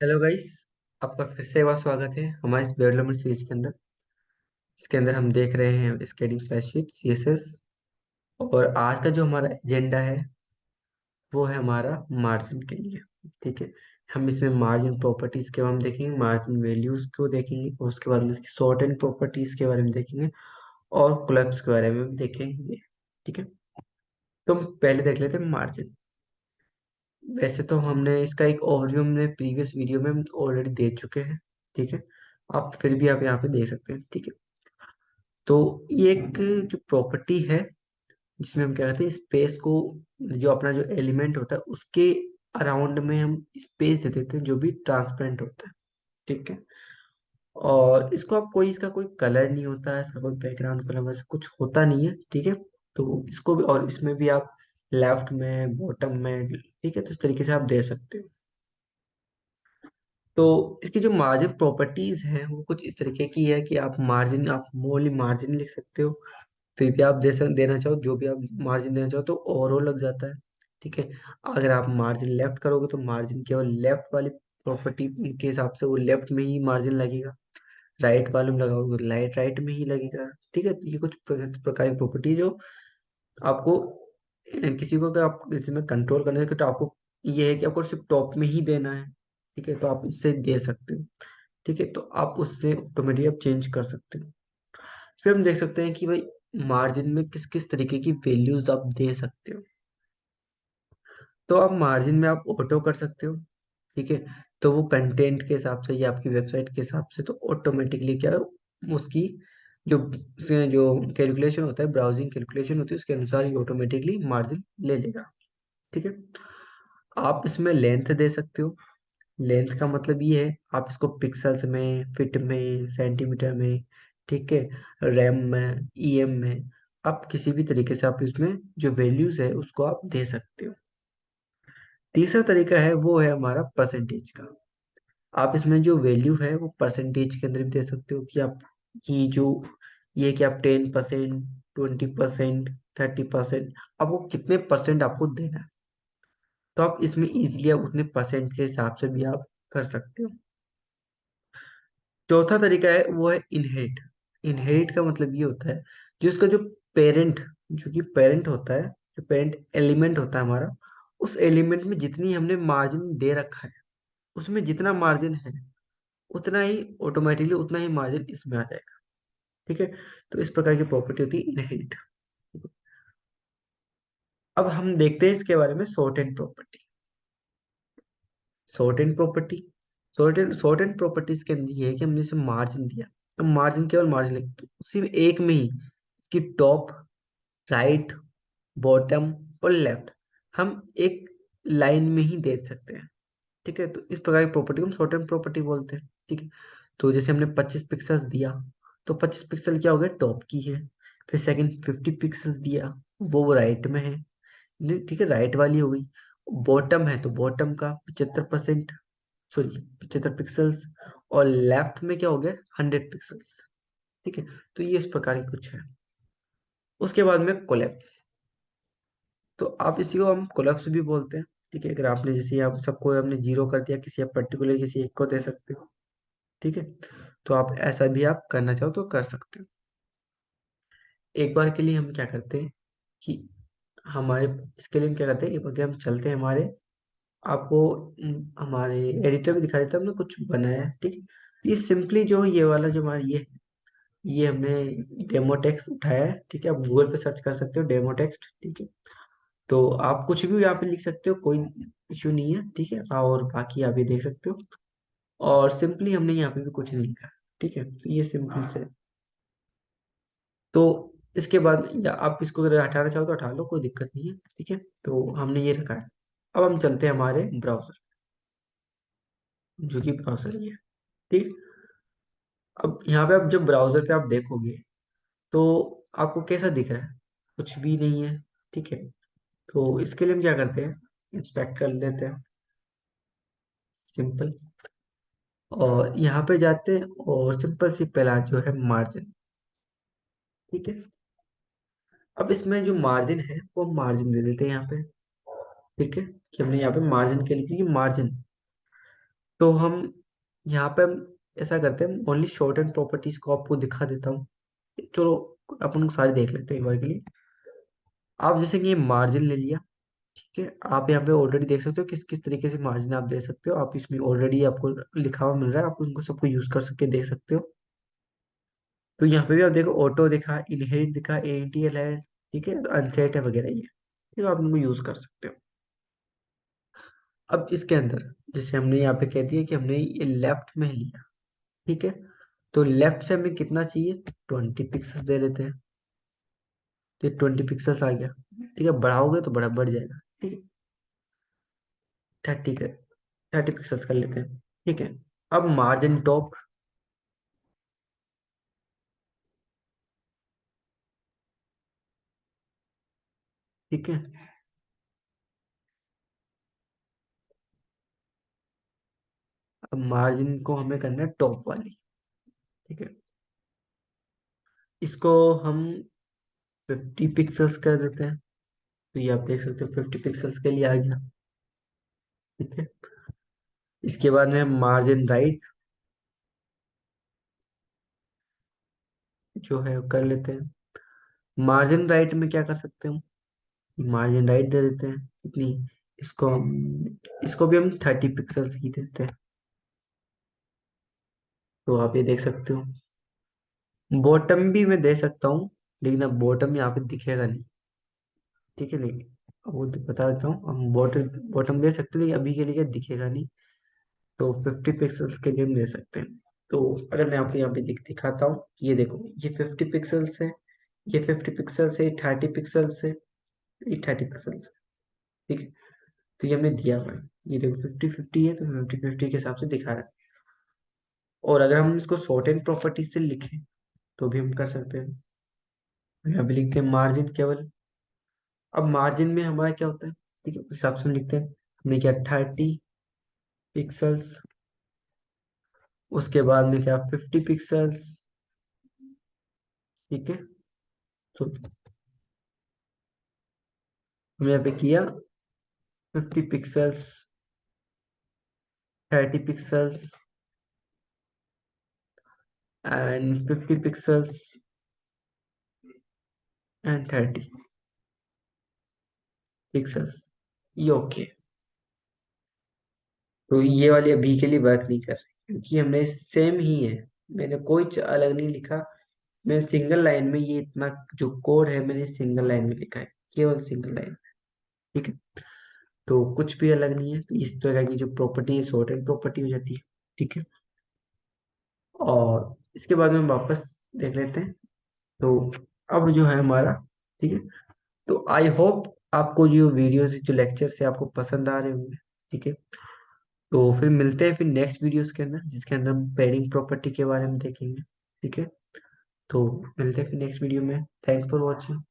Hello guys. आपका फिर से एक बार स्वागत है हमारे इस डेवलपमेंट सीरीज के अंदर। इसके अंदर हम देख रहे हैं स्केटिंग स्प्रेडशीट सीएसएस। और आज का जो हमारा एजेंडा है वो है हमारा मार्जिन के लिए। ठीक है। हम इसमें मार्जिन प्रॉपर्टीज के बारे में देखेंगे, मार्जिन वैल्यूज को देखेंगे, और उसके बाद में इसकी शॉर्ट एंड प्रॉपर्टीज के बारे में देखेंगे, और कोलैप्स के बारे में भी देखेंगे। ठीक है। तो हम पहले देख लेते हैं मार्जिन। वैसे तो हमने इसका एक ओवरव्यू हमने प्रीवियस वीडियो में ऑलरेडी दे चुके हैं। ठीक है। आप फिर भी आप यहाँ पे देख सकते हैं। ठीक है। तो ये एक जो प्रॉपर्टी है जिसमें हम क्या कहते हैं, स्पेस को, जो अपना जो एलिमेंट होता है उसके अराउंड में हम स्पेस दे देते हैं जो भी ट्रांसपेरेंट होता है। ठीक है। और इसको आप कोई, इसका कोई कलर नहीं होता है, इसका कोई बैकग्राउंड कलर वैसे कुछ होता नहीं है। ठीक है। तो इसको भी, और इसमें भी आप लेफ्ट में, बॉटम में, ठीक है, तो इस तरीके से आप दे सकते हो। तो इसकी जो मार्जिन प्रॉपर्टीज हैं वो कुछ इस तरीके की है कि आप मार्जिन, आप मोली मार्जिन लिख सकते हो। फिर भी आप देना चाहो, जो भी आप मार्जिन देना चाहो तो ओवरऑल लग जाता है। ठीक है। अगर आप मार्जिन लेफ्ट करोगे तो मार्जिन केवल लेफ्ट वाली प्रॉपर्टी के हिसाब से वो लेफ्ट में ही मार्जिन लगेगा। राइट वाले में लगाओगे तो राइट राइट में ही लगेगा। ठीक है। तो ये कुछ प्रकार की प्रॉपर्टी जो आपको किसी को अगर आप इसमें कंट्रोल करने के, तो आपको ये है कि आपको सिर्फ टॉप में ही देना है। ठीक है। तो आप इससे दे सकते हो। ठीक है। तो आप उससे ऑटोमेटिक आप चेंज कर सकते हो। फिर हम देख सकते हैं कि भाई मार्जिन में किस किस तरीके की वैल्यूज आप दे सकते हो। तो आप मार्जिन में आप ऑटो कर सकते हो। ठीक है। तो वो कंटेंट के हिसाब से या आपकी वेबसाइट के हिसाब से तो ऑटोमेटिकली क्या है, उसकी जो जो कैलकुलेशन होता है, ब्राउजिंग कैलकुलेशन होती है, उसके अनुसार ही ऑटोमेटिकली मार्जिन ले लेगा। ठीक है। आप इसमें लेंथ दे सकते हो। लेंथ का मतलब ये है, आप इसको पिक्सल्स में, फीट में, सेंटीमीटर में, ठीक है, रैम में, ईएम में, आप किसी भी तरीके से आप इसमें जो वैल्यूज है उसको आप दे सकते हो। तीसरा तरीका है वो है हमारा परसेंटेज का। आप इसमें जो वैल्यू है वो परसेंटेज के अंदर भी दे सकते हो कि आप की जो, ये कि आप 10%, 20%, 30%, अब वो कितने परसेंट आपको देना है। तो आप इसमें इजीली आप उतने परसेंट के हिसाब से भी आप कर सकते हो। चौथा तरीका है वो है इनहेरिट। इनहेरिट का मतलब ये होता है, जिसका जो पेरेंट, जो कि पेरेंट होता है, जो पेरेंट एलिमेंट होता है हमारा, उस एलिमेंट में जितनी हमने मार्जिन दे रखा है, उसमें जितना मार्जिन है उतना ही ऑटोमेटिकली उतना ही मार्जिन इसमें आ जाएगा। ठीक है। तो इस प्रकार की प्रॉपर्टी होती है इनहेरिट। अब हम देखते हैं इसके बारे में sort and property. Sort and property, sort and properties के अंदर ये है कि हमने इसे मार्जिन दिया, तो मार्जिन केवल मार्जिन लिख, तो उसी में एक में ही इसकी टॉप, राइट, बॉटम और लेफ्ट हम एक लाइन में ही दे सकते हैं। ठीक है। तो इस प्रकार की प्रॉपर्टी को हम शॉर्ट एंड प्रॉपर्टी बोलते हैं। ठीक है। तो जैसे हमने 25 पिक्सल्स दिया, तो 25 पिक्सल क्या हो गया, टॉप की है। फिर सेकंड 50 पिक्सल्स दिया, वो राइट में है। ठीक है, राइट वाली हो गई। बॉटम है तो बॉटम का 75%, सॉरी 75 पिक्सल्स। और लेफ्ट में क्या हो गया, 100 पिक्सल्स। ठीक है। तो ये इस प्रकार की कुछ है। उसके बाद में कोलैप्स। तो आप इसी को हम कोलैप्स भी बोलते हैं। ठीक है। अगर आपने जैसे आप सबको आपने जीरो कर दिया, किसी आप पर्टिकुलर किसी एक को दे सकते हो। ठीक है। तो आप ऐसा भी आप करना चाहो तो कर सकते हो। एक बार के लिए हम क्या करते हैं कि हमारे, इसके लिए हम क्या करते हैं, एक बार के हम चलते हैं हमारे, आपको हमारे एडिटर में दिखा देता हूँ हमने कुछ बनाया है। ठीक है। ये सिंपली जो ये वाला जो हमारा ये हमने डेमो टेक्स्ट उठाया है। ठीक है। आप गूगल पे सर्च कर सकते हो डेमो टेक्स्ट। ठीक है। तो आप कुछ भी यहाँ पे लिख सकते हो, कोई इश्यू नहीं है। ठीक है। और बाकी आप ये देख सकते हो। और सिंपली हमने यहाँ पे भी कुछ नहीं लिखा। ठीक है। तो ये सिंपल से, तो इसके बाद या आप इसको अगर हटाना चाहो तो हटा लो, कोई दिक्कत नहीं है। ठीक है। तो हमने ये रखा है। अब हम चलते हैं हमारे ब्राउजर, जो कि ब्राउजर ही है। ठीक। अब यहाँ पे आप जब ब्राउजर पे आप देखोगे तो आपको कैसा दिख रहा है, कुछ भी नहीं है। ठीक है। तो इसके लिए हम क्या करते हैं, इंस्पेक्ट कर लेते हैं, सिंपल। और यहाँ पे जाते हैं और सिंपल सी पहला जो है मार्जिन। ठीक है। अब इसमें जो मार्जिन है वो मार्जिन दे देते हैं यहाँ पे। ठीक है। कि हमने यहाँ पे मार्जिन के लिए, क्योंकि मार्जिन तो हम यहाँ पे हम ऐसा करते हैं, ओनली शॉर्ट एंड प्रॉपर्टीज को आपको दिखा देता हूँ। चलो अपन को सारे देख लेते हैं एक बार के लिए। आप जैसे कि ये मार्जिन ले लिया, ठीक है। आप यहाँ पे ऑलरेडी देख सकते हो किस किस तरीके से मार्जिन आप दे सकते हो। आप इसमें ऑलरेडी आपको लिखा हुआ मिल रहा है, आप उनको सबको यूज कर सकते देख सकते हो। तो यहाँ पे भी आप देखो, ऑटो दिखा, इनहेरिट दिखा, एटीएल है, ठीक है, तो अनसेट है वगैरह, ये ठीक है, आप इनको यूज कर सकते हो। अब इसके अंदर जैसे हमने यहाँ पे कह दिया कि हमने ये लेफ्ट में लिया, ठीक है। तो लेफ्ट से हमें कितना चाहिए, 20 पिक्सल्स दे देते हैं। तो 20 पिक्सल्स आ गया, ठीक है। बढ़ाओगे तो बड़ा बढ़ जाएगा, ठीक है। 30 पिक्सल्स कर लेते हैं, ठीक है। अब मार्जिन टॉप, ठीक है। अब मार्जिन को हमें करना है टॉप वाली, ठीक है। इसको हम 50 पिक्सल्स कर देते हैं। तो ये आप देख सकते हो 50 पिक्सल्स के लिए आ गया, ठीक है। इसके बाद में मार्जिन राइट जो है वो कर लेते हैं। मार्जिन राइट में क्या कर सकते हैं, मार्जिन राइट दे देते हैं कितनी, इसको भी हम 30 पिक्सल्स ही देते हैं। तो आप ये देख सकते हो। बॉटम भी मैं दे सकता हूँ, लेकिन अब बॉटम यहाँ पे दिखेगा नहीं, ठीक है। नहीं, वो तो बता देता हूँ, हम बॉटम बॉटम दे सकते हैं, लेकिन अभी के लिए दिखेगा नहीं। तो 50 पिक्सल्स के लिए हम दे सकते हैं। तो अगर मैं आपको यहाँ पे दिखाता हूँ, ये देखो, ये 50 पिक्सल्स है, ये 50 पिक्सल्स है, 30 पिक्सल्स है, ये 30 पिक्सल्स है, ठीक है। तो ये हमने दिया हुआ है, ये देखो 50-50 है, तो 50-50 के हिसाब से दिखा रहा है। और अगर हम इसको शॉर्ट एंड प्रॉपर्टी से लिखें तो भी हम कर सकते हैं। यहाँ पे लिखते हैं मार्जिन केवल। अब मार्जिन में हमारा क्या होता है, ठीक है, उस हिसाब से हम लिखते हैं। हमने क्या, 30 पिक्सल्स, उसके बाद में क्या, 50 पिक्सल्स, ठीक है। तो हमने यहाँ पे किया 50 pixels, 30 pixels and 50 pixels and 30 pixels, ये ओके। तो ये वाली अभी के लिए वर्क नहीं कर रही, क्योंकि हमने सेम ही है, मैंने कोई अलग नहीं लिखा। मैं सिंगल लाइन में ये इतना जो कोड है मैंने सिंगल लाइन में लिखा है, केवल सिंगल लाइन, ठीक है। तो कुछ भी अलग नहीं है। तो इस तरह की जो प्रॉपर्टी है शॉर्ट एंड प्रॉपर्टी हो जाती है, ठीक है। और इसके बाद में हम वापस देख लेते हैं। तो अब जो है हमारा, ठीक है। तो आई होप आपको जो वीडियोस जो लेक्चर्स है आपको पसंद आ रहे होंगे, ठीक है। तो फिर मिलते हैं फिर नेक्स्ट वीडियोस के अंदर, जिसके अंदर हम पेयरिंग प्रॉपर्टी के बारे में देखेंगे, ठीक है। तो मिलते हैं फिर नेक्स्ट वीडियो में। Thanks for watching.